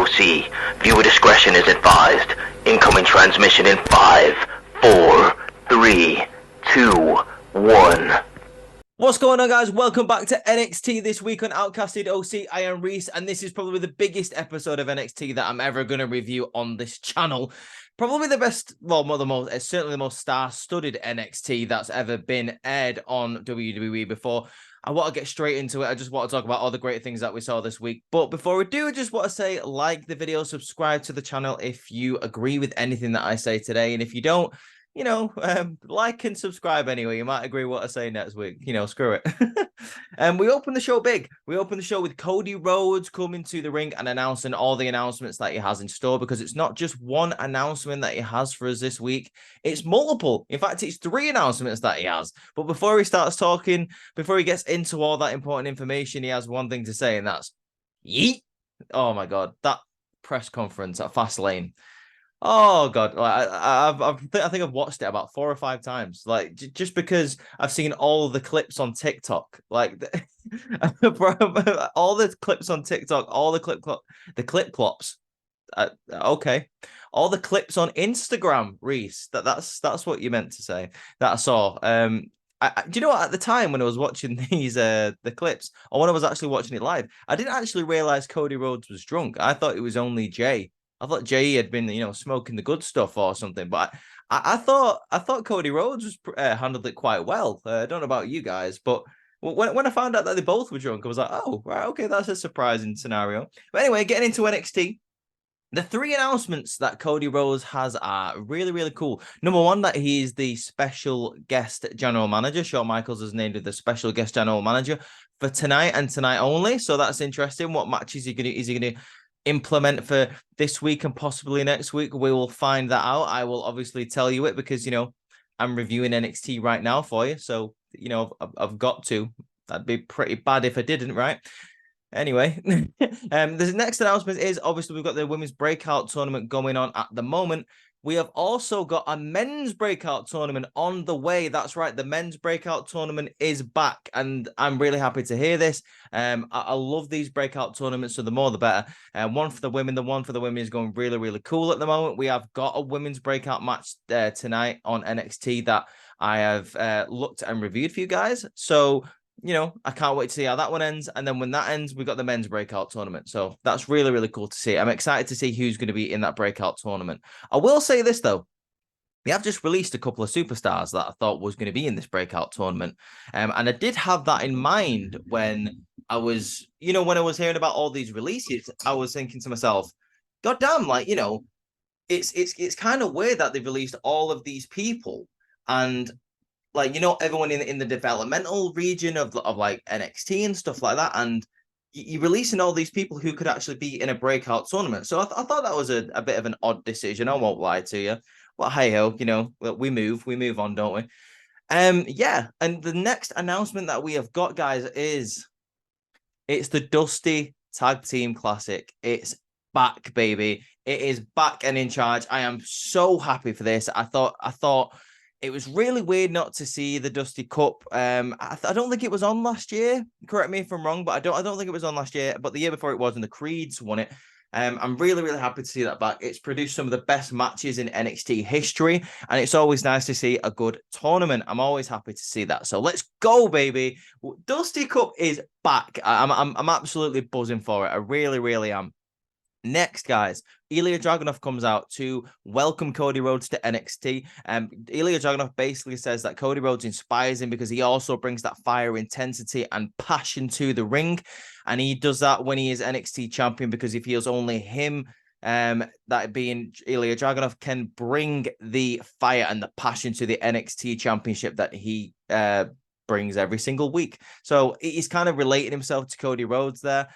OC. Viewer discretion is advised. Incoming transmission in 5, 4, 3, 2, 1. What's going on, guys? Welcome back to NXT this week on Outcasted OC. I am Reese, and this is probably the biggest episode of NXT that I'm ever going to review on this channel. Probably the best, well, certainly the most star-studded NXT that's ever been aired on WWE before. I want to get straight into it. I just want to talk about all the great things that we saw this week. But before we do, I just want to say, like the video, subscribe to the channel if you agree with anything that I say today. And if you don't, you know, like and subscribe anyway. You might agree with what I say next week. You know, screw it. We opened the show big. We opened the show with Cody Rhodes coming to the ring and announcing all the announcements that he has in store, because it's not just one announcement that he has for us this week. It's multiple. In fact, it's 3 announcements that he has. But before he starts talking, before he gets into all that important information, he has one thing to say, and that's yeet. Oh, my God. That press conference at Fastlane. Oh God! Like, I think I've watched it about 4 or 5 times. Like just because I've seen all the clips on TikTok, like all the clips on TikTok, all the clip clops. Okay, all the clips on Instagram, Reese. That's what you meant to say. That I saw. Do you know what? At the time when I was watching these the clips, or when I was actually watching it live, I didn't actually realize Cody Rhodes was drunk. I thought it was only Jay. I thought Jay had been, you know, smoking the good stuff or something, but I thought Cody Rhodes was handled it quite well. I don't know about you guys, but when I found out that they both were drunk, I was like, oh, right, okay, that's a surprising scenario. But anyway, getting into NXT, the 3 announcements that Cody Rhodes has are really, really cool. Number 1, that he is the special guest general manager. Shawn Michaels has named it the special guest general manager for tonight and tonight only. So that's interesting. What matches is he going to implement for this week and possibly next week? We will find that out. I will obviously tell you it because, you know, I'm reviewing NXT right now for you. So, you know, I've got to. That'd be pretty bad if I didn't, right? Anyway, the next announcement is obviously we've got the women's breakout tournament going on at the moment. We have also got a men's breakout tournament on the way. That's right. The men's breakout tournament is back, and I'm really happy to hear this. I love these breakout tournaments, so the more the better. One for the women. The one for the women is going really, really cool at the moment. We have got a women's breakout match tonight on NXT that I have looked and reviewed for you guys. So, you know, I can't wait to see how that one ends. And then when that ends, we've got the men's breakout tournament. So that's really, really cool to see. I'm excited to see who's going to be in that breakout tournament. I will say this, though. We have just released a couple of superstars that I thought was going to be in this breakout tournament. And I did have that in mind when I was, you know, when I was hearing about all these releases, I was thinking to myself, God damn, like, you know, it's kind of weird that they've released all of these people, and like, you know, everyone in the developmental region of like NXT and stuff like that, and you're releasing all these people who could actually be in a breakout tournament. So I thought that was a bit of an odd decision. I won't lie to you. Well, hey ho, you know, we move on, don't we? Yeah. And the next announcement that we have got, guys, is it's the Dusty Tag Team Classic. It's back, baby. It is back and in charge. I am so happy for this. I thought it was really weird not to see the Dusty Cup. I don't think it was on last year. Correct me if I'm wrong, but I don't think it was on last year. But the year before it was, and the Creeds won it. I'm really, really happy to see that back. It's produced some of the best matches in NXT history, and it's always nice to see a good tournament. I'm always happy to see that. So let's go, baby. Dusty Cup is back. I'm absolutely buzzing for it. I really, really am. Next, guys, Ilya Dragunov comes out to welcome Cody Rhodes to NXT. Ilya Dragunov basically says that Cody Rhodes inspires him because he also brings that fire, intensity, and passion to the ring. And he does that when he is NXT champion because he feels only him, that being Ilya Dragunov, can bring the fire and the passion to the NXT championship that he brings every single week. So he's kind of relating himself to Cody Rhodes there.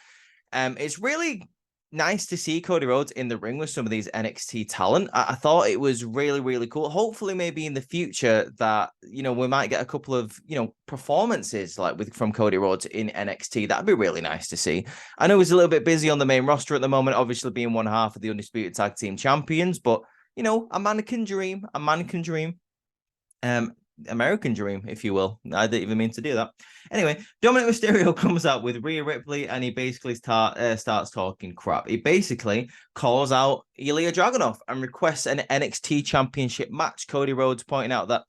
It's really nice to see Cody Rhodes in the ring with some of these NXT talent. I thought it was really, really cool. Hopefully, maybe in the future that, you know, we might get a couple of, you know, performances like from Cody Rhodes in NXT. That'd be really nice to see. I know he's a little bit busy on the main roster at the moment, obviously being one half of the Undisputed Tag Team Champions, but, you know, a man can dream. A man can dream. American dream, if you will. I didn't even mean to do that. Anyway, Dominic Mysterio comes out with Rhea Ripley, and he basically starts talking crap. He basically calls out Ilya Dragunov and requests an NXT championship match. Cody Rhodes pointing out that,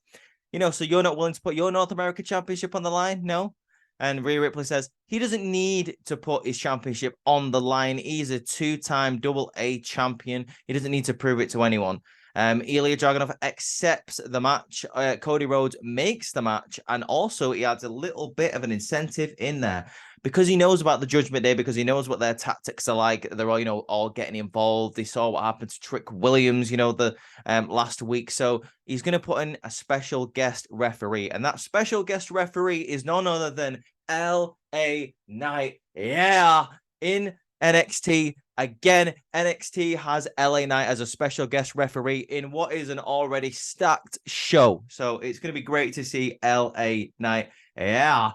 so you're not willing to put your North America championship on the line? No. And Rhea Ripley says he doesn't need to put his championship on the line. He's a 2-time AA champion. He doesn't need to prove it to anyone. Ilya Dragunov accepts the match. Cody Rhodes makes the match. And also he adds a little bit of an incentive in there because he knows about the Judgment Day, because he knows what their tactics are like. They're all, all getting involved. They saw what happened to Trick Williams, the last week. So he's going to put in a special guest referee. And that special guest referee is none other than LA Knight. Yeah, in NXT. Again, NXT has LA Knight as a special guest referee in what is an already stacked show. So it's going to be great to see LA Knight. Yeah.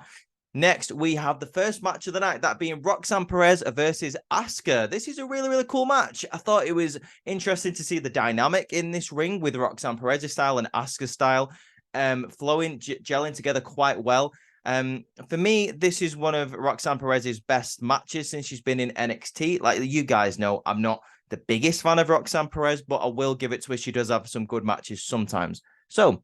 Next, we have the first match of the night, that being Roxanne Perez versus Asuka. This is a really, really cool match. I thought it was interesting to see the dynamic in this ring with Roxanne Perez's style and Asuka's style flowing, gelling together quite well. For me, this is one of Roxanne Perez's best matches since she's been in NXT. Like you guys know, I'm not the biggest fan of Roxanne Perez, but I will give it to her. She does have some good matches sometimes. So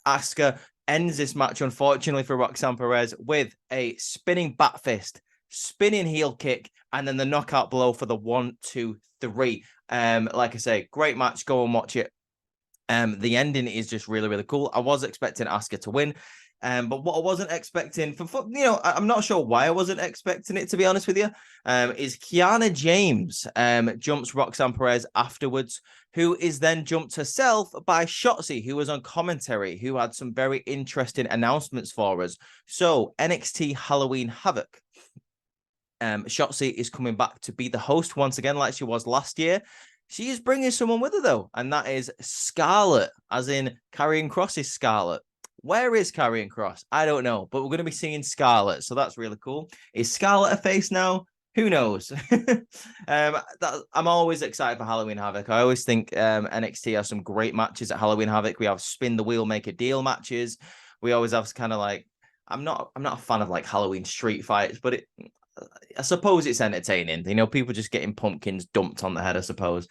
Asuka ends this match, unfortunately for Roxanne Perez, with a spinning bat fist, spinning heel kick, and then the knockout blow for the 1, 2, 3. Like I say, great match. Go and watch it. The ending is just really, really cool. I was expecting Asuka to win. But what I wasn't expecting I'm not sure why I wasn't expecting it, to be honest with you, is Kiana James jumps Roxanne Perez afterwards, who is then jumped herself by Shotzi, who was on commentary, who had some very interesting announcements for us. So NXT Halloween Havoc. Shotzi is coming back to be the host once again, like she was last year. She is bringing someone with her, though, and that is Scarlett, as in Karrion Kross's Scarlett. Where is Karrion Kross? I don't know, but we're going to be seeing Scarlett, so that's really cool. Is Scarlett a face now? Who knows? I'm always excited for Halloween Havoc. I always think NXT has some great matches at Halloween Havoc. We have spin the wheel, make a deal matches. We always have kind of like, I'm not a fan of like Halloween street fights, but I suppose it's entertaining. People just getting pumpkins dumped on the head, I suppose.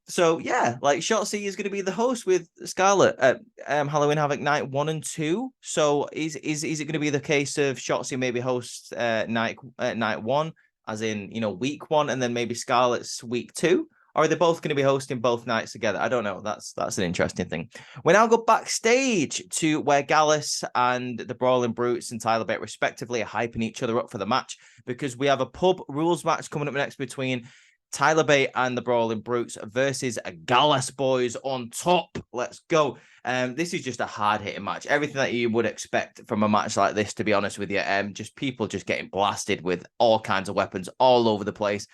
So yeah, like Shotzi is going to be the host with Scarlett at Halloween Havoc night 1 and 2. So is it going to be the case of Shotzi maybe hosts night 1, as in week 1, and then maybe Scarlett's week 2? Or are they both going to be hosting both nights together? I don't know. That's an interesting thing. We now go backstage to where Gallus and the Brawling Brutes and Tyler Bate respectively are hyping each other up for the match, because we have a pub rules match coming up next between Tyler Bate and the Brawling Brutes versus Gallus Boys on top. Let's go. This is just a hard-hitting match. Everything that you would expect from a match like this, to be honest with you. Just people just getting blasted with all kinds of weapons all over the place.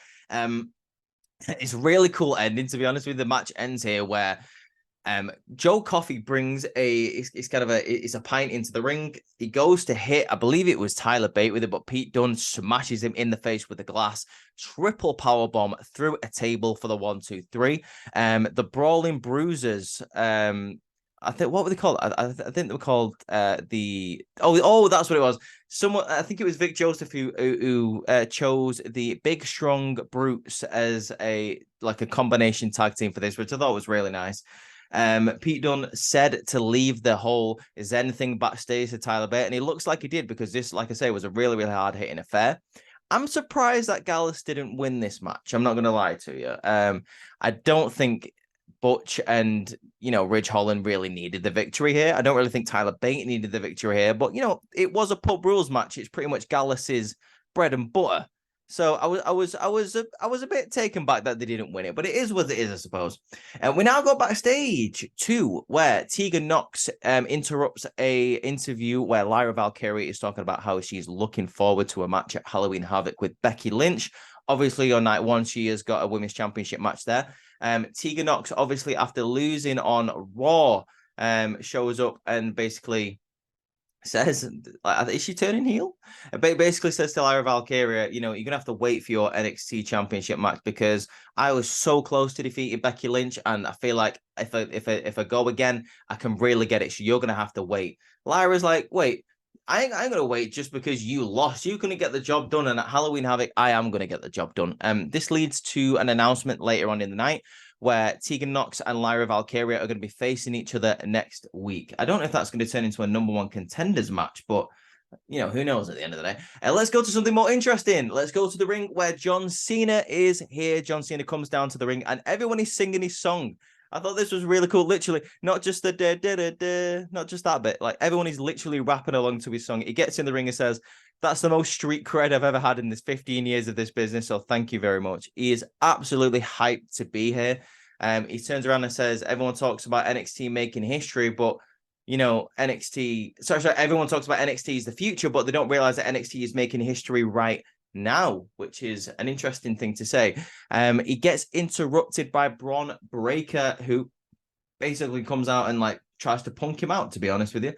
It's really cool ending, to be honest with you. The match ends here where Joe Coffey brings it's a pint into the ring. He goes to hit, I believe it was Tyler Bate with it, but Pete Dunne smashes him in the face with a glass. Triple power bomb through a table for the 1, 2, 3. The Brawling Bruisers, I think, what were they called? I think they were called that's what it was. I think it was Vic Joseph who chose the Big Strong Brutes as a combination tag team for this, which I thought was really nice. Pete Dunne said to leave the whole Zen thing backstage to Tyler Bate, and he looks like he did, because this, like I say, was a really, really hard-hitting affair. I'm surprised that Gallus didn't win this match. I'm not going to lie to you. I don't think Butch and, Ridge Holland really needed the victory here. I don't really think Tyler Bate needed the victory here, but, it was a pub rules match. It's pretty much Gallus's bread and butter. So I was a bit taken back that they didn't win it, but it is what it is, I suppose. And we now go backstage to where Tegan Nox interrupts a interview where Lyra Valkyrie is talking about how she's looking forward to a match at Halloween Havoc with Becky Lynch. Obviously, on night 1, she has got a women's championship match there. Tegan Nox, obviously, after losing on Raw, shows up and basically says, is she turning heel? It basically says to Lyra Valkyria, you know, you're gonna have to wait for your NXT Championship match because I was so close to defeating Becky Lynch, and I feel like if I go again, I can really get it. So you're gonna have to wait. Lyra's like, wait. I ain't gonna wait just because you lost. You're gonna get the job done, and at Halloween Havoc, I am gonna get the job done. This leads to an announcement later on in the night where Tegan Nox and Lyra Valkyria are going to be facing each other next week. I don't know if that's going to turn into a #1 contenders match, but you know, who knows at the end of the day. Let's go to something more interesting. Let's go to the ring where John Cena is here. John Cena comes down to the ring and everyone is singing his song. I thought this was really cool. Literally, not just the da da da da, not just that bit. Like everyone is literally rapping along to his song. He gets in the ring and says, "That's the most street cred I've ever had in this 15 years of this business. So thank you very much." He is absolutely hyped to be here. He turns around and says, "Everyone talks about NXT making history, but you know, everyone talks about NXT is the future, but they don't realize that NXT is making history right now," which is an interesting thing to say. He gets interrupted by Bron Breakker, who basically comes out and like tries to punk him out, to be honest with you.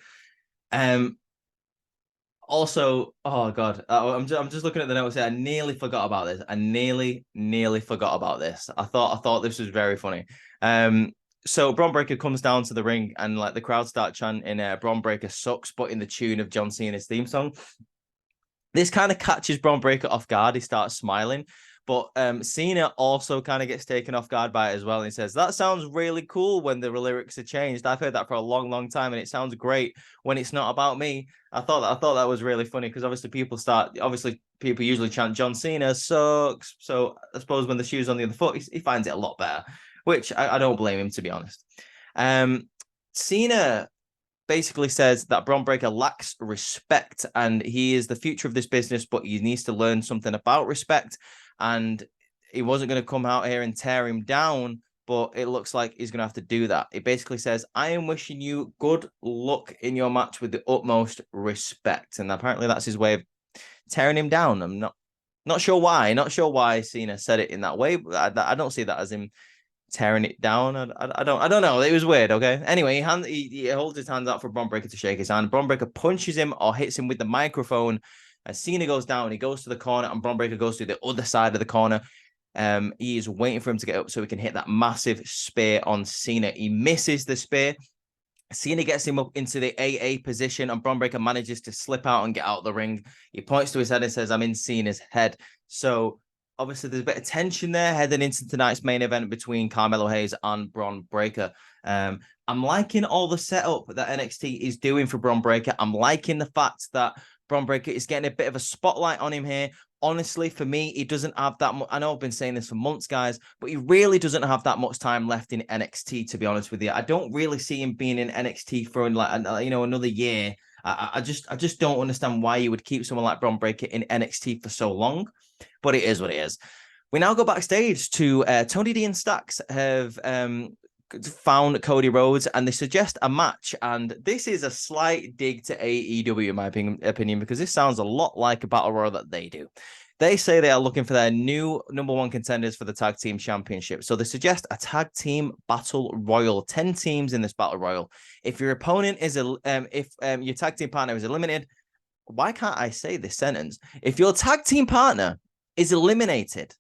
Also, oh god, I'm just looking at the notes here. I nearly forgot about this. I nearly forgot about this. I thought this was very funny. So Bron Breakker comes down to the ring and like the crowd start chanting Bron Breakker sucks, but in the tune of John Cena's theme song. This kind of catches Bron Breakker off guard. He starts smiling, but Cena also kind of gets taken off guard by it as well. And he says, "That sounds really cool when the lyrics are changed. I've heard that for a long time, and it sounds great when it's not about me." I thought that was really funny because obviously people usually chant John Cena sucks. So I suppose when the shoe's on the other foot, he finds it a lot better, which I don't blame him, to be honest. Cena basically says that Bron Breakker lacks respect and he is the future of this business, but he needs to learn something about respect. And he wasn't going to come out here and tear him down, but it looks like he's going to have to do that. It basically says, "I am wishing you good luck in your match with the utmost respect." And apparently that's his way of tearing him down. I'm not sure why. Not sure why Cena said it in that way, but I don't see that as him tearing it down. I don't know. It was weird. Okay. Anyway, he holds his hands out for Bron Breakker to shake his hand. Bron Breakker punches him or hits him with the microphone. As Cena goes down, he goes to the corner, and Bron Breakker goes to the other side of the corner. He is waiting for him to get up so he can hit that massive spear on Cena. He misses the spear. Cena gets him up into the AA position, and Bron Breakker manages to slip out and get out of the ring. He points to his head and says, "I'm in Cena's head." So obviously, there's a bit of tension there heading into tonight's main event between Carmelo Hayes and Bron Breakker. I'm liking all the setup that NXT is doing for Bron Breakker. I'm liking the fact that Bron Breakker is getting a bit of a spotlight on him here. Honestly, for me, he doesn't have that much. I know I've been saying this for months, guys, but he really doesn't have that much time left in NXT, to be honest with you. I don't really see him being in NXT for like another year. I just don't understand why you would keep someone like Bron Breakker in NXT for so long, but it is what it is. We now go backstage to Tony D and Stacks have found Cody Rhodes and they suggest a match. And this is a slight dig to AEW, in my opinion, because this sounds a lot like a battle royal that they do. They say they are looking for their new #1 contenders for the tag team championship. So they suggest a tag team battle royal, 10 teams in this battle royal. If your opponent is your tag team partner is eliminated, why can't I say this sentence? If your tag team partner is eliminated,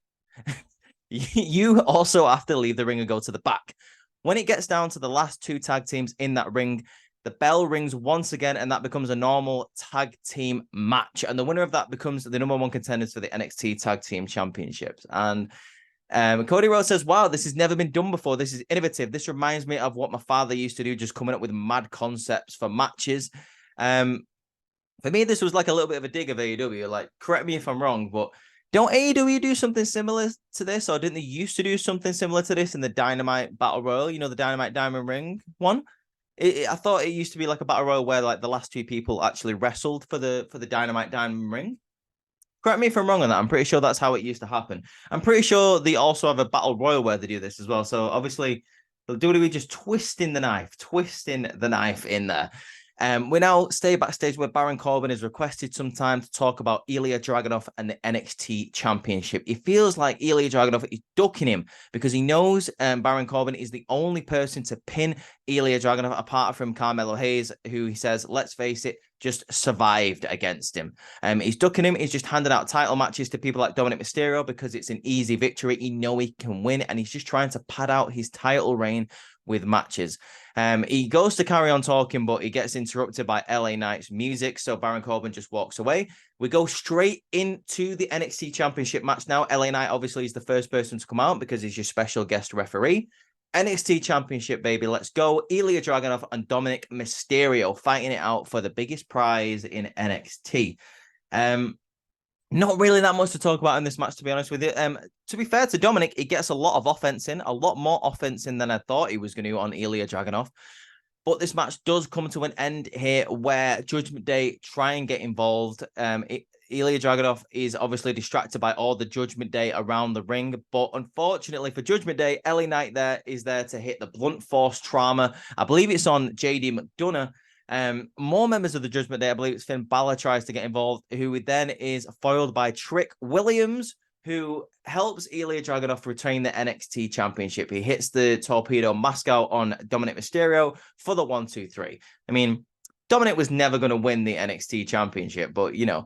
you also have to leave the ring and go to the back. When it gets down to the last 2 tag teams in that ring, the bell rings once again, and that becomes a normal tag team match. And the winner of that becomes the #1 contenders for the NXT Tag Team Championships. And Cody Rhodes says, "Wow, this has never been done before. This is innovative. This reminds me of what my father used to do, just coming up with mad concepts for matches." For me, this was like a little bit of a dig of AEW. Like, correct me if I'm wrong, but don't AEW do something similar to this? Or didn't they used to do something similar to this in the Dynamite Battle Royal? You know, the Dynamite Diamond Ring one? I thought it used to be like a Battle Royal where like the last 2 people actually wrestled for the Dynamite Diamond Ring. Correct me if I'm wrong on that. I'm pretty sure that's how it used to happen. I'm pretty sure they also have a Battle Royal where they do this as well. So obviously, WWE just twisting the knife in there. We now stay backstage where Baron Corbin has requested some time to talk about Ilya Dragunov and the NXT Championship. It feels like Ilya Dragunov is ducking him because he knows Baron Corbin is the only person to pin Ilya Dragunov apart from Carmelo Hayes, who he says, let's face it, just survived against him. He's ducking him. He's just handing out title matches to people like Dominic Mysterio because it's an easy victory. He knows he can win, and he's just trying to pad out his title reign with matches. He goes to carry on talking, but he gets interrupted by LA Knight's music, so Baron Corbin just walks away. We go straight into the NXT Championship match now. LA Knight obviously is the first person to come out because he's your special guest referee. NXT Championship, baby. Let's go. Ilya Dragunov and Dominic Mysterio fighting it out for the biggest prize in NXT. Not really that much to talk about in this match, to be honest with you. To be fair to Dominic, he gets a lot of offense in, a lot more offense in than I thought he was going to on Ilya Dragunov. But this match does come to an end here where Judgment Day try and get involved. Ilya Dragunov is obviously distracted by all the Judgment Day around the ring. But unfortunately for Judgment Day, LA Knight is there to hit the blunt force trauma. I believe it's on JD McDonough. More members of the Judgment Day, I believe it's Finn Balor tries to get involved, who then is foiled by Trick Williams, who helps Ilya Dragunov retain the NXT Championship. He hits the Torpedo Moscow on Dominic Mysterio for the 1-2-3. I mean, Dominic was never going to win the NXT Championship, but, you know,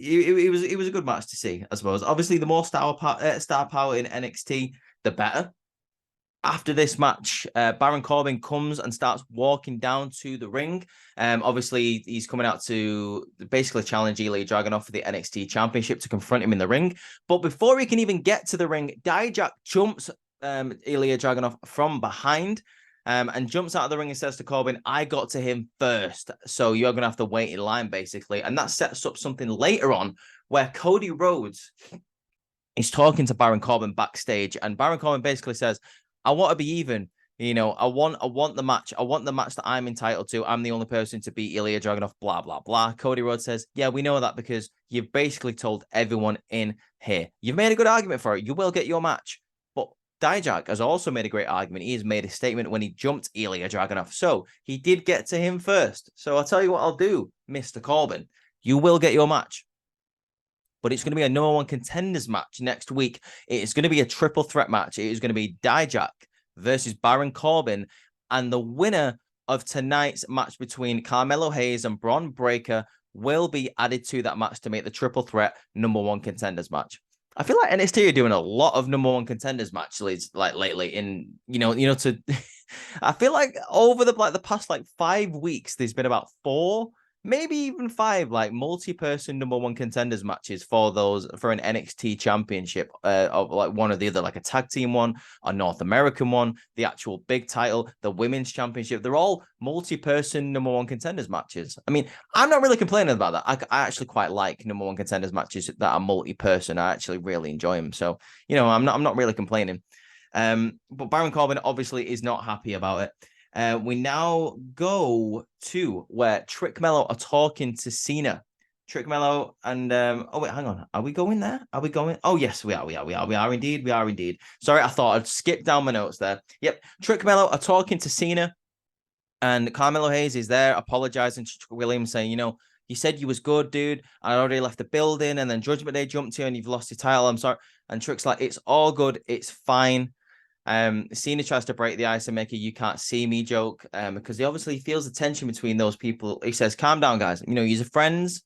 it was a good match to see, I suppose. Obviously, the more star power in NXT, the better. After this match, Baron Corbin comes and starts walking down to the ring. Obviously, he's coming out to basically challenge Ilya Dragunov for the NXT Championship to confront him in the ring. But before he can even get to the ring, Dijak jumps Ilya Dragunov from behind and jumps out of the ring and says to Corbin, I got to him first, so you're going to have to wait in line, basically. And that sets up something later on where Cody Rhodes is talking to Baron Corbin backstage, and Baron Corbin basically says, I want to be even. You know, I want the match. I want the match that I'm entitled to. I'm the only person to beat Ilya Dragunov, blah, blah, blah. Cody Rhodes says, yeah, we know that because you've basically told everyone in here. You've made a good argument for it. You will get your match. But Dijak has also made a great argument. He has made a statement when he jumped Ilya Dragunov. So he did get to him first. So I'll tell you what I'll do, Mr. Corbin. You will get your match. But it's going to be a number one contenders match next week. It is going to be a triple threat match. It is going to be Dijak versus Baron Corbin. And the winner of tonight's match between Carmelo Hayes and Bron Breakker will be added to that match to make the triple threat number one contenders match. I feel like NXT are doing a lot of number one contenders matches like lately. In to I feel like over the past 5 weeks, there's been about 4. Maybe even 5 multi-person number one contenders matches for an NXT championship of one or the other, like a tag team one, a North American one, the actual big title, the women's championship. They're all multi-person number one contenders matches. I mean, I'm not really complaining about that. I actually quite like number one contenders matches that are multi-person. I actually really enjoy them. So, I'm not really complaining. But Baron Corbin obviously is not happy about it. We now go to where Trick Mello are talking to CENA. Trick Mello and oh wait, hang on. Are we going there? Are we going? Oh yes, we are indeed. Sorry, I thought I'd skip down my notes there. Yep. Trick Mello are talking to CENA, and Carmelo Hayes is there apologizing to Trick Williams, saying, you said you was good, dude. I already left the building, and then Judgment Day jumped you and you've lost your title. I'm sorry. And Trick's like, it's all good, it's fine. CENA tries to break the ice and make a "you can't see me" joke because he obviously feels the tension between those people. He says, calm down, guys. You're friends.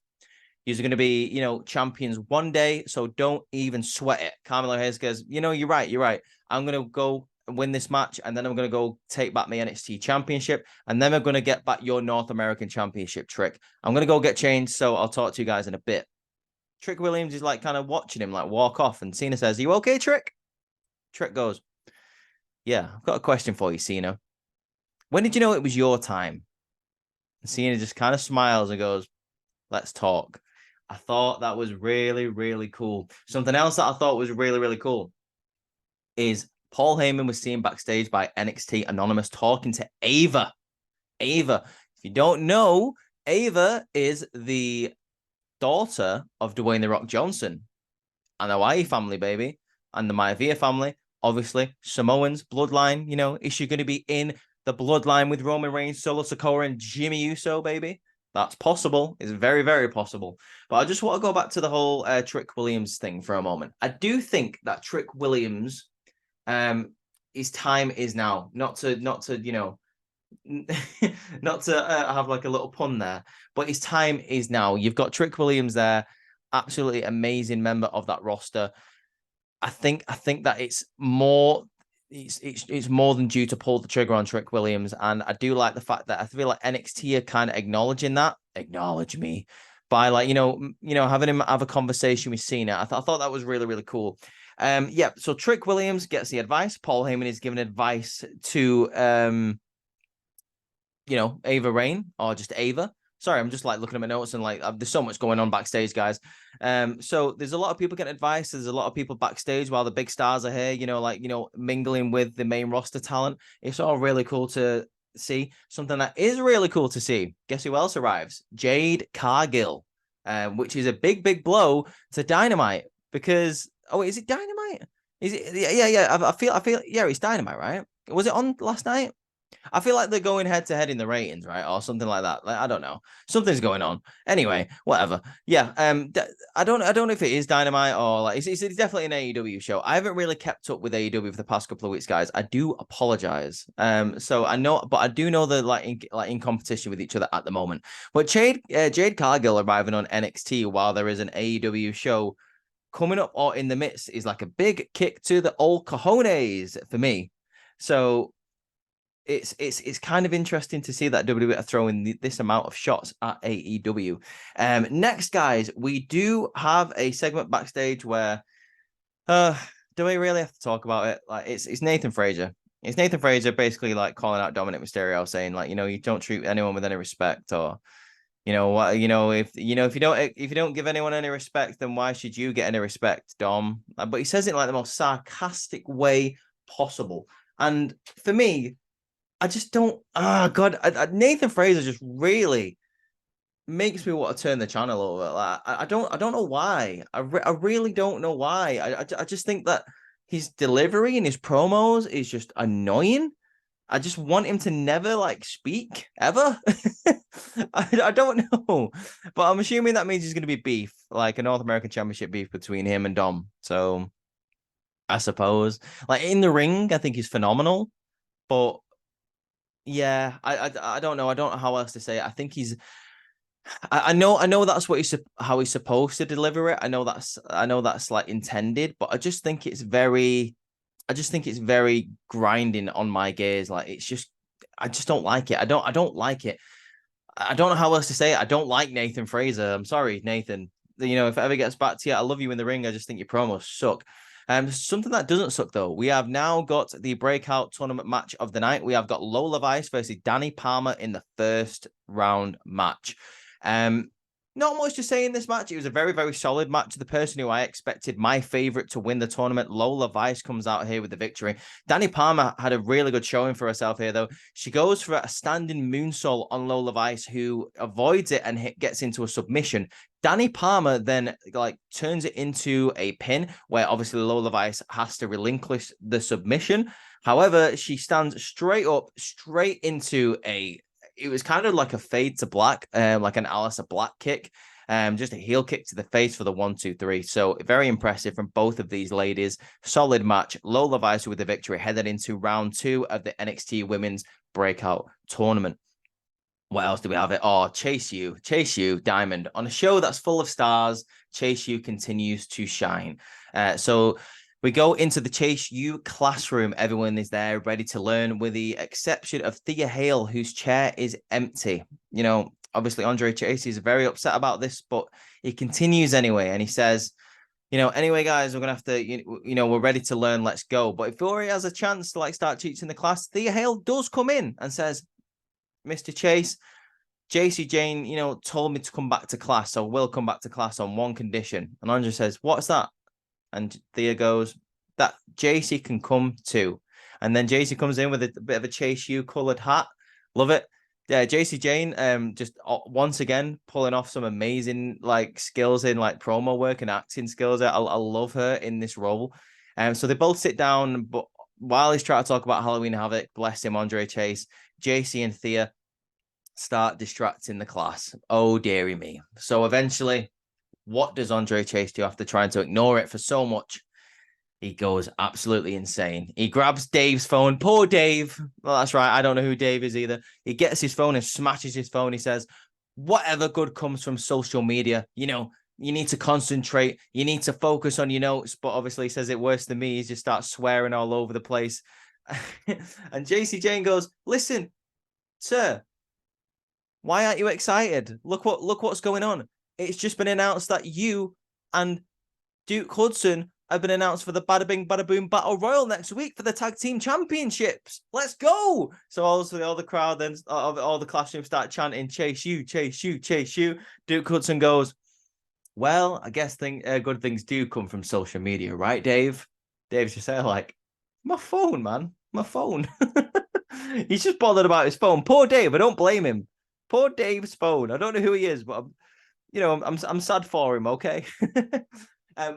You're going to be, champions one day, so don't even sweat it. Carmelo Hayes goes, you're right. I'm going to go win this match, and then I'm going to go take back my NXT championship, and then we're going to get back your North American championship, Trick. I'm going to go get changed, so I'll talk to you guys in a bit. Trick Williams is kind of watching him walk off, and CENA says, are you okay, Trick? Trick goes, yeah, I've got a question for you, CENA. When did you know it was your time? And CENA just kind of smiles and goes, let's talk. I thought that was really, really cool. Something else that I thought was really, really cool is Paul Heyman was seen backstage by NXT Anonymous talking to Ava. Ava, if you don't know, Ava is the daughter of Dwayne The Rock Johnson and the Hawaii family, baby, and the Maivia family. Obviously, Samoans, bloodline, is she going to be in the bloodline with Roman Reigns, Solo Sikoa, and Jimmy Uso, baby. That's possible. It's very, very possible. But I just want to go back to the whole Trick Williams thing for a moment. I do think that Trick Williams, his time is now. Not to you know, not to have like a little pun there, but his time is now. You've got Trick Williams there, absolutely amazing member of that roster. I think that it's more than due to pull the trigger on Trick Williams, and I do like the fact that I feel like NXT are kind of acknowledging that. Acknowledge me by like having him have a conversation with CENA. I thought that was really, really cool. Yeah. So Trick Williams gets the advice. Paul Heyman is giving advice to Ava Rain, or just Ava. Sorry, I'm just like looking at my notes and like there's so much going on backstage, guys. So there's a lot of people getting advice. There's a lot of people backstage while the big stars are here, mingling with the main roster talent. It's all really cool to see. Something that is really cool to see. Guess who else arrives? Jade Cargill, which is a big blow to Dynamite because is it Dynamite? Is it? Yeah. I feel yeah, it's Dynamite, right? Was it on last night? I feel like they're going head to head in the ratings, right, or something like that. Like, I don't know, something's going on. Anyway, whatever. Yeah, I don't know if it is Dynamite or like it's definitely an AEW show. I haven't really kept up with AEW for the past couple of weeks, guys. I do apologize. So I know, but I do know they're in competition with each other at the moment. But Jade Cargill arriving on NXT while there is an AEW show coming up or in the midst is like a big kick to the old cojones for me. So it's kind of interesting to see that WWE are throwing this amount of shots at AEW. Next, guys, we do have a segment backstage where do we really have to talk about it? Like it's Nathan Frazier. It's Nathan Frazier basically like calling out Dominic Mysterio, saying like, you don't treat anyone with any respect, or if you don't give anyone any respect, then why should you get any respect, Dom? But he says it in like the most sarcastic way possible. And for me, I just don't. God, Nathan Fraser just really makes me want to turn the channel over. Like, I don't know why. I really don't know why. I just think that his delivery and his promos is just annoying. I just want him to never like speak ever. I don't know, but I'm assuming that means he's going to be beef, like a North American Championship beef between him and Dom. So I suppose, like in the ring, I think he's phenomenal, but. Yeah, I don't know. I don't know how else to say it. I think he's. I know that's how he's supposed to deliver it. I know that's like intended, but I just think it's very grinding on my gears. Like I just don't like it. I don't like it. I don't know how else to say it. I don't like Nathan Fraser. I'm sorry, Nathan. If it ever gets back to you, I love you in the ring. I just think your promos suck. Something that doesn't suck though. We have now got the breakout tournament match of the night. We have got Lola Vice versus Danny Palmer in the first round match. Not much to say in this match. It was a very, very solid match. The person who I expected my favorite to win the tournament, Lola Vice, comes out here with the victory. Danny Palmer had a really good showing for herself here, though. She goes for a standing moonsault on Lola Vice, who avoids it and gets into a submission. Danny Palmer then turns it into a pin, where obviously Lola Vice has to relinquish the submission. However, she stands straight up, straight into it was kind of like a fade to black, like an Aleister Black kick, just a heel kick to the face for the 1-2-3. So very impressive from both of these ladies. Solid match. Lola Vice with the victory, headed into round 2 of the NXT Women's Breakout Tournament. What else do we have it? Oh, Chase U, Diamond. On a show that's full of stars, Chase U continues to shine. So we go into the Chase U classroom. Everyone is there ready to learn, with the exception of Thea Hale, whose chair is empty. Obviously Andre Chase is very upset about this, but he continues anyway. And he says, anyway, guys, we're going to have to, we're ready to learn. Let's go. But before he has a chance to start teaching the class, Thea Hale does come in and says, Mr. Chase, JC Jane, told me to come back to class. So we'll come back to class on one condition. And Andre says, what's that? And Thea goes, that JC can come too. And then JC comes in with a bit of a Chase U colored hat. Love it. Yeah, JC Jane, just once again pulling off some amazing skills in promo work and acting skills. I love her in this role. So they both sit down, but while he's trying to talk about Halloween Havoc, bless him, Andre Chase, JC and Thea start distracting the class. Oh, dearie me. So eventually, what does Andre Chase do after trying to ignore it for so much? He goes absolutely insane. He grabs Dave's phone. Poor Dave. Well, that's right. I don't know who Dave is either. He gets his phone and smashes his phone. He says, whatever good comes from social media, you know, you need to concentrate. You need to focus on your notes. But obviously, he says it worse than me. He just starts swearing all over the place. And JC Jane goes, listen, sir, why aren't you excited? Look what's going on. It's just been announced that you and Duke Hudson have been announced for the Bada Bing Bada Boom Battle Royal next week for the Tag Team Championships. Let's go! So obviously all the crowd then, all the classroom start chanting, chase you, chase you, chase you. Duke Hudson goes, well, I guess good things do come from social media, right, Dave? Dave's just saying like, my phone, man, my phone. He's just bothered about his phone. Poor Dave, I don't blame him. Poor Dave's phone. I don't know who he is, but I'm sad for him, okay?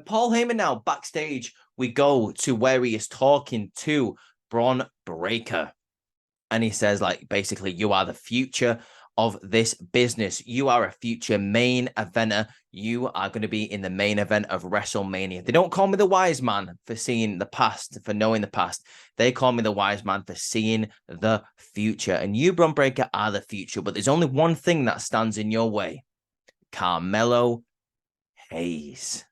Paul Heyman now backstage. We go to where he is talking to Bron Breakker. And he says, like, basically, you are the future of this business. You are a future main eventer. You are going to be in the main event of WrestleMania. They don't call me the wise man for seeing the past, for knowing the past. They call me the wise man for seeing the future. And you, Bron Breakker, are the future. But there's only one thing that stands in your way. Carmelo Hayes.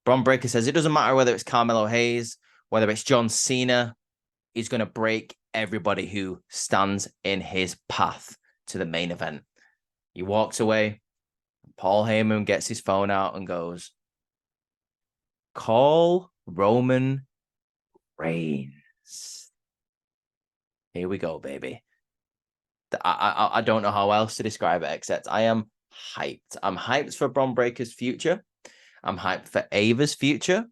Bron Breakker says it doesn't matter whether it's Carmelo Hayes, whether it's John Cena, he's going to break everybody who stands in his path to the main event. He walks away. Paul Heyman gets his phone out and goes, call Roman Reigns. Here we go, baby. I don't know how else to describe it except I am hyped. I'm hyped for Bron Breakker's future. I'm hyped for Ava's future.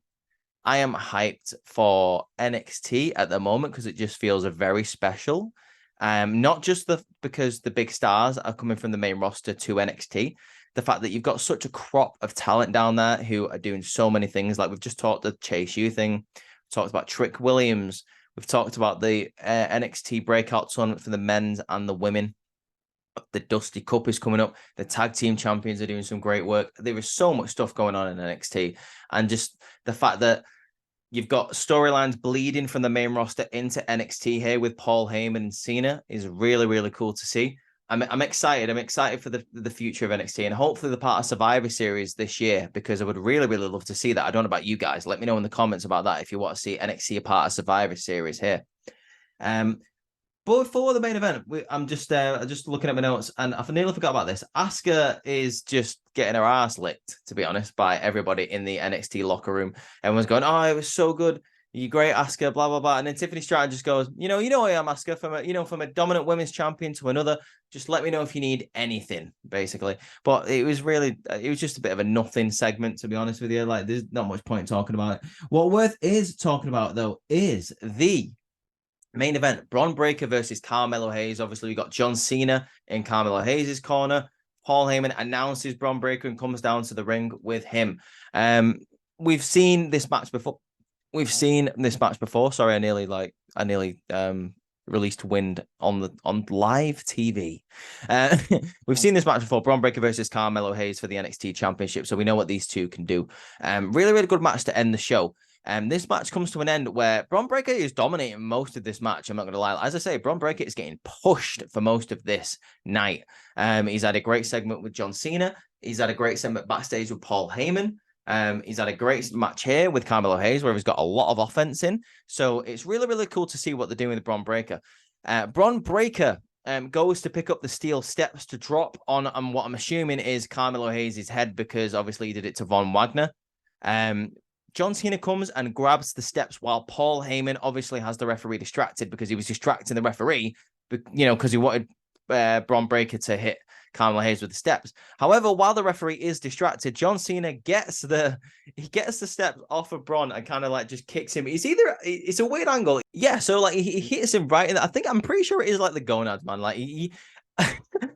I am hyped for NXT at the moment because it just feels very special. Not just because the big stars are coming from the main roster to NXT. The fact that you've got such a crop of talent down there who are doing so many things. Like we've just talked the Chase U thing. We've talked about Trick Williams. We've talked about the NXT breakout tournament for the men's and the women. The Dusty Cup is coming up. The tag team champions are doing some great work. There is so much stuff going on in NXT. And just the fact that you've got storylines bleeding from the main roster into NXT here with Paul Heyman and CENA is really, really cool to see. I'm excited. I'm excited for the future of NXT and hopefully the part of Survivor Series this year because I would really, really love to see that. I don't know about you guys. Let me know in the comments about that if you want to see NXT a part of Survivor Series here. But before the main event, I'm just looking at my notes, and I nearly forgot about this. Asuka is just getting her ass licked, to be honest, by everybody in the NXT locker room. Everyone's going, "Oh, it was so good. You're great, Asuka." Blah blah blah. And then Tiffany Stratton just goes, "You know, I am Asuka from a dominant women's champion to another. Just let me know if you need anything, basically." But it was just a bit of a nothing segment, to be honest with you. Like, there's not much point in talking about it. What worth is talking about though is the main event, Bron Breakker versus Carmelo Hayes. Obviously, we got John Cena in Carmelo Hayes' corner. Paul Heyman announces Bron Breakker and comes down to the ring with him. We've seen this match before. Sorry, I nearly released wind on live TV. We've seen this match before. Bron Breakker versus Carmelo Hayes for the NXT Championship. So we know what these two can do. Really, really good match to end the show. This match comes to an end where Bron Breakker is dominating most of this match. I'm not going to lie. As I say, Bron Breakker is getting pushed for most of this night. He's had a great segment with John Cena. He's had a great segment backstage with Paul Heyman. He's had a great match here with Carmelo Hayes where he's got a lot of offense in. So it's really, really cool to see what they're doing with Bron Breakker. Bron Breakker goes to pick up the steel steps to drop on what I'm assuming is Carmelo Hayes' head because obviously he did it to Von Wagner. John Cena comes and grabs the steps while Paul Heyman obviously has the referee distracted because he was distracting the referee, because he wanted Bron Breakker to hit Carmelo Hayes with the steps. However, while the referee is distracted, John Cena gets the steps off of Bron and kind of like just kicks him. It's a weird angle. Yeah, so like he hits him right in I'm pretty sure it is like the gonads, man. Like he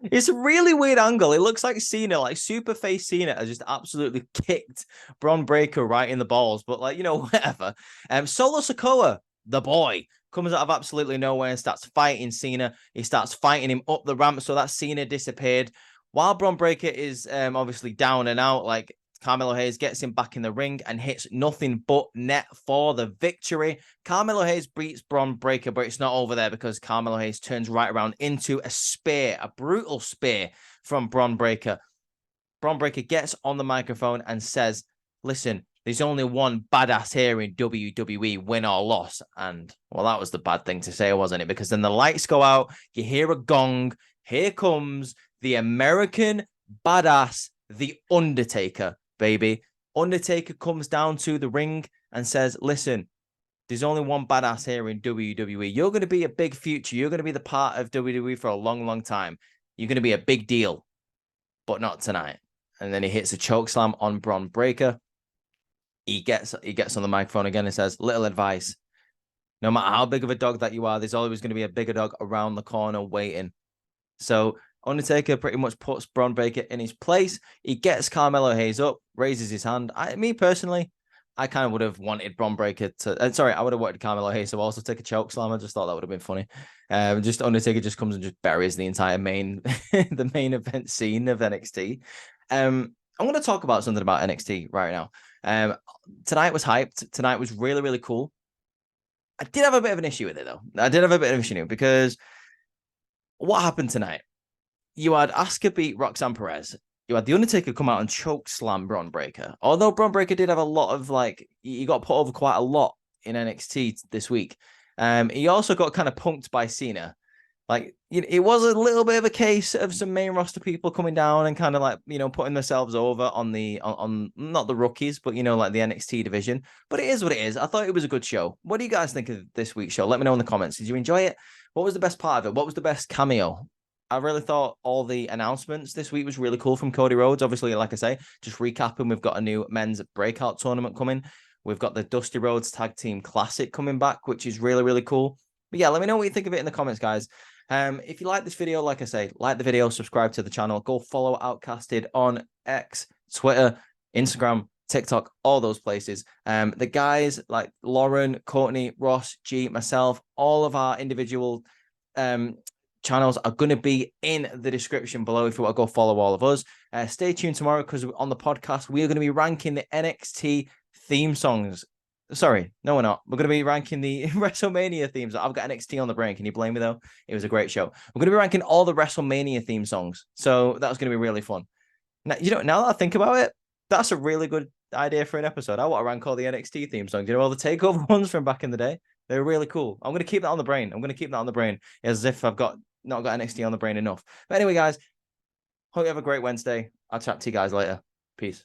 it's a really weird angle. It looks like Cena, like super face Cena, has just absolutely kicked Bron Breakker right in the balls. But whatever. Solo Sikoa the boy, comes out of absolutely nowhere and starts fighting Cena. He starts fighting him up the ramp so that Cena disappeared. While Bron Breakker is obviously down and out, like Carmelo Hayes gets him back in the ring and hits nothing but net for the victory. Carmelo Hayes beats Bron Breakker, but it's not over there because Carmelo Hayes turns right around into a spear, a brutal spear from Bron Breakker. Bron Breakker gets on the microphone and says, listen, there's only one badass here in WWE, win or loss. And, well, that was the bad thing to say, wasn't it? Because then the lights go out, you hear a gong, here comes the American badass, the Undertaker, baby. Undertaker comes down to the ring and says, listen, there's only one badass here in WWE. You're going to be a big future. You're going to be the part of WWE for a long, long time. You're going to be a big deal, but not tonight. And then he hits a choke slam on Bron Breakker. He gets on the microphone again and says, little advice. No matter how big of a dog that you are, there's always going to be a bigger dog around the corner waiting. So Undertaker pretty much puts Bron Breakker in his place. He gets Carmelo Hayes up, raises his hand. Me personally, I kind of would have wanted Bron Breakker to... I would have wanted Carmelo Hayes to also take a choke slam. I just thought that would have been funny. Just Undertaker just comes and just buries the entire the main event scene of NXT. I'm going to talk about something about NXT right now. Tonight was hyped. Tonight was really, really cool. I did have a bit of an issue with it, though. I did have a bit of an issue because what happened tonight? You had Asuka beat Roxanne Perez. You had The Undertaker come out and choke slam Bron Breakker. Although Bron Breakker did have a lot of, he got put over quite a lot in NXT this week. He also got kind of punked by Cena. It was a little bit of a case of some main roster people coming down and kind of putting themselves over on not the rookies, but the NXT division. But it is what it is. I thought it was a good show. What do you guys think of this week's show? Let me know in the comments. Did you enjoy it? What was the best part of it? What was the best cameo? I really thought all the announcements this week was really cool from Cody Rhodes. Obviously, like I say, just recapping, we've got a new men's breakout tournament coming. We've got the Dusty Rhodes Tag Team Classic coming back, which is really, really cool. But yeah, let me know what you think of it in the comments, guys. If you like this video, like I say, like the video, subscribe to the channel, go follow Outcasted on X, Twitter, Instagram, TikTok, all those places. The guys like Lauren, Courtney, Ross, G, myself, all of our individual channels are going to be in the description below if you want to go follow all of us. Stay tuned tomorrow because on the podcast, we are going to be ranking the NXT theme songs. Sorry, no, we're not. We're going to be ranking the WrestleMania themes. I've got NXT on the brain. Can you blame me, though? It was a great show. We're going to be ranking all the WrestleMania theme songs. So that's going to be really fun. Now, now that I think about it, that's a really good idea for an episode. I want to rank all the NXT theme songs. All the takeover ones from back in the day. They're really cool. I'm going to keep that on the brain. As if I've not got NXT on the brain enough. But anyway, guys, hope you have a great Wednesday. I'll chat to you guys later. Peace.